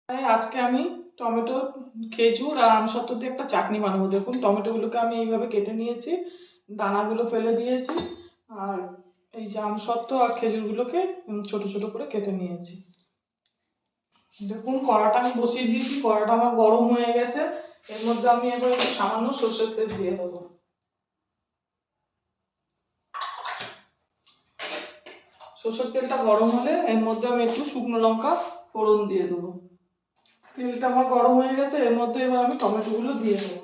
তাই আজকে আমি টমেটো, খেজুর আর আমসত্ত্ব দিয়ে একটা চাটনি বানাবো। দেখুন টমেটোগুলোকে আমি এইভাবে কেটে নিয়েছি, দানাগুলো ফেলে দিয়েছি, আর এই যে আমসত্ত্ব আর খেজুরগুলোকে ছোট ছোট করে কেটে নিয়েছি। দেখুন কড়াটা আমি বসিয়ে দিয়েছি, কড়াটা আমার গরম হয়ে গেছে। এর মধ্যে আমি এবার একটু সামান্য সর্ষের তেল দিয়ে দেবো। সর্ষের তেলটা গরম হলে এর মধ্যে আমি একটু শুকনো লঙ্কা ফোড়ন দিয়ে দেবো। তেলটা আমার গরম হয়ে গেছে, এর মধ্যে এবার আমি টমেটোগুলো দিয়ে দেবো।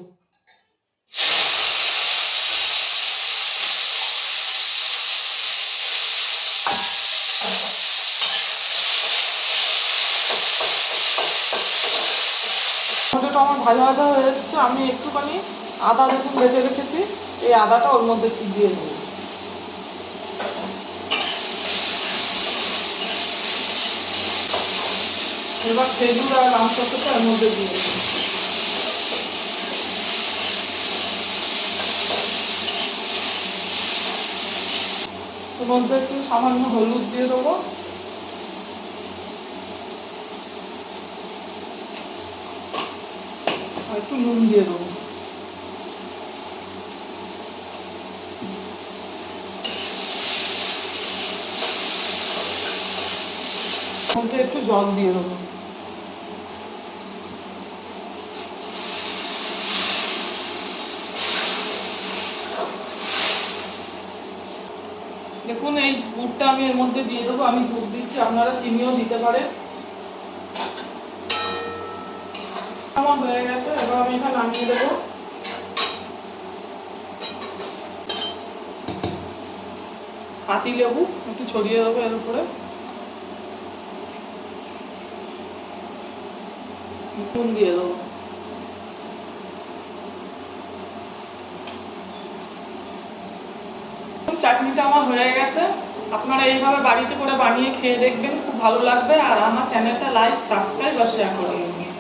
টমেটোটা আমার ভাজা ভাজা হয়ে এসেছে। আমি একটুখানি আদা দেখুন বেটে রেখেছি, এই আদাটা ওর মধ্যে একটু দিয়ে দেবো। এবার খেজুর আর আমসত্ত্বটা এর মধ্যে দিয়ে দেবো। এর মধ্যে একটু সামান্য হলুদ দিয়ে দেবো, আর একটু নুন দিয়ে দেবো। মধ্যে একটু জল দিয়ে দেবো। দেখুন এই গুড়টা আমি এর মধ্যে দিয়ে দেবো। আমি গুড় দিচ্ছি, আপনারা চিনিও দিতে পারেন। আমার হয়ে গেছে, এবার আমি এটা নামিয়ে দেবো। পাতি লেবু একটু ছড়িয়ে দেবো এর উপরে, নুন দিয়ে দেবো। চাটনিটা আমার হয়ে গেছে। আপনারা এইভাবে বাড়িতে করে বানিয়ে খেয়ে দেখবেন, খুব ভালো লাগবে। আর আমার চ্যানেলটা লাইক, সাবস্ক্রাইব আর শেয়ার করে দেবেন।